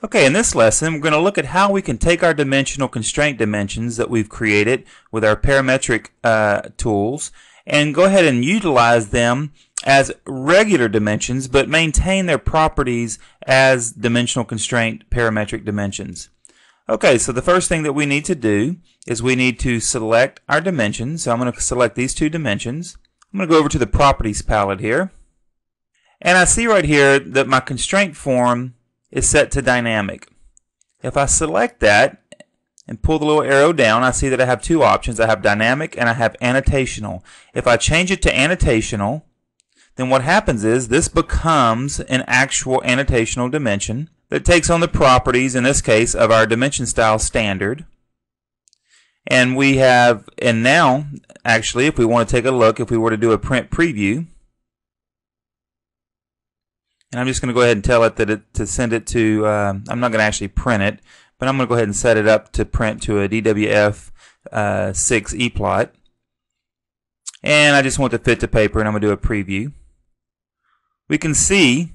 Okay, in this lesson, we're going to look at how we can take our dimensional constraint dimensions that we've created with our parametric tools and go ahead and utilize them as regular dimensions, but maintain their properties as dimensional constraint parametric dimensions. Okay, so the first thing that we need to do is we need to select our dimensions. So I'm going to select these two dimensions. I'm going to go over to the Properties palette here. And I see right here that my constraint form is set to dynamic. If I select that and pull the little arrow down, I see that I have two options. I have dynamic and I have annotational. If I change it to annotational, then what happens is this becomes an actual annotational dimension that takes on the properties, in this case, of our dimension style standard. And now, actually, if we want to take a look, if we were to do a print preview, and I'm just going to go ahead and tell it that to send it to, I'm not going to actually print it, but I'm going to go ahead and set it up to print to a DWF 6 eplot. And I just want the fit to paper, and I'm going to do a preview. We can see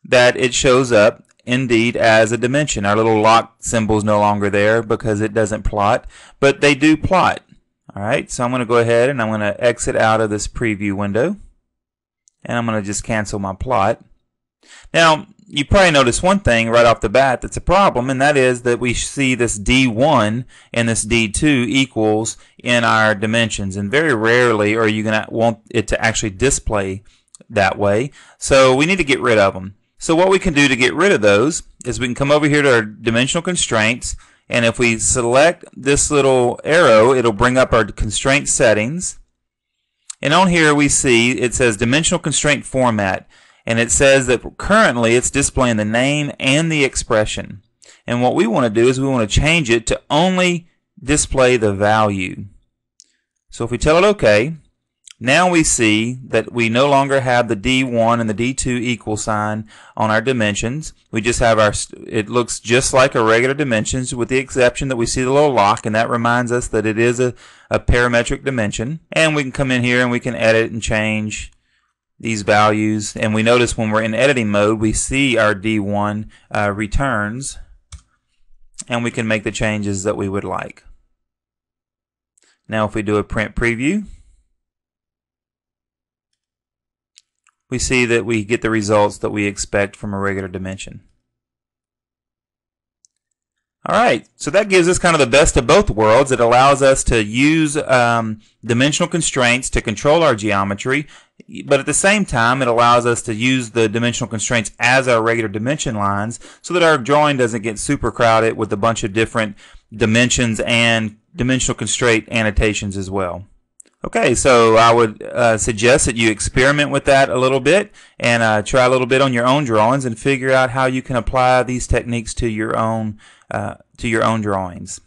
that it shows up indeed as a dimension. Our little lock symbol is no longer there because it doesn't plot, but they do plot. Alright, so I'm going to go ahead and I'm going to exit out of this preview window, and I'm going to just cancel my plot. Now, you probably notice one thing right off the bat that's a problem, and that is that we see this D1 and this D2 equals in our dimensions, and very rarely are you going to want it to actually display that way. So we need to get rid of them. So what we can do to get rid of those is we can come over here to our dimensional constraints, and if we select this little arrow, it'll bring up our constraint settings. And on here we see it says dimensional constraint format. And it says that currently it's displaying the name and the expression. And what we want to do is we want to change it to only display the value. So if we tell it OK, now we see that we no longer have the D1 and the D2 equal sign on our dimensions. We just have it looks just like our regular dimensions, with the exception that we see the little lock, and that reminds us that it is a parametric dimension. And we can come in here and we can edit and change these values, and we notice when we're in editing mode we see our D1 returns, and we can make the changes that we would like. Now if we do a print preview, we see that we get the results that we expect from a regular dimension. Alright, so that gives us kind of the best of both worlds. It allows us to use dimensional constraints to control our geometry, but at the same time it allows us to use the dimensional constraints as our regular dimension lines so that our drawing doesn't get super crowded with a bunch of different dimensions and dimensional constraint annotations as well. Okay, so I would suggest that you experiment with that a little bit and try a little bit on your own drawings and figure out how you can apply these techniques to your own drawings.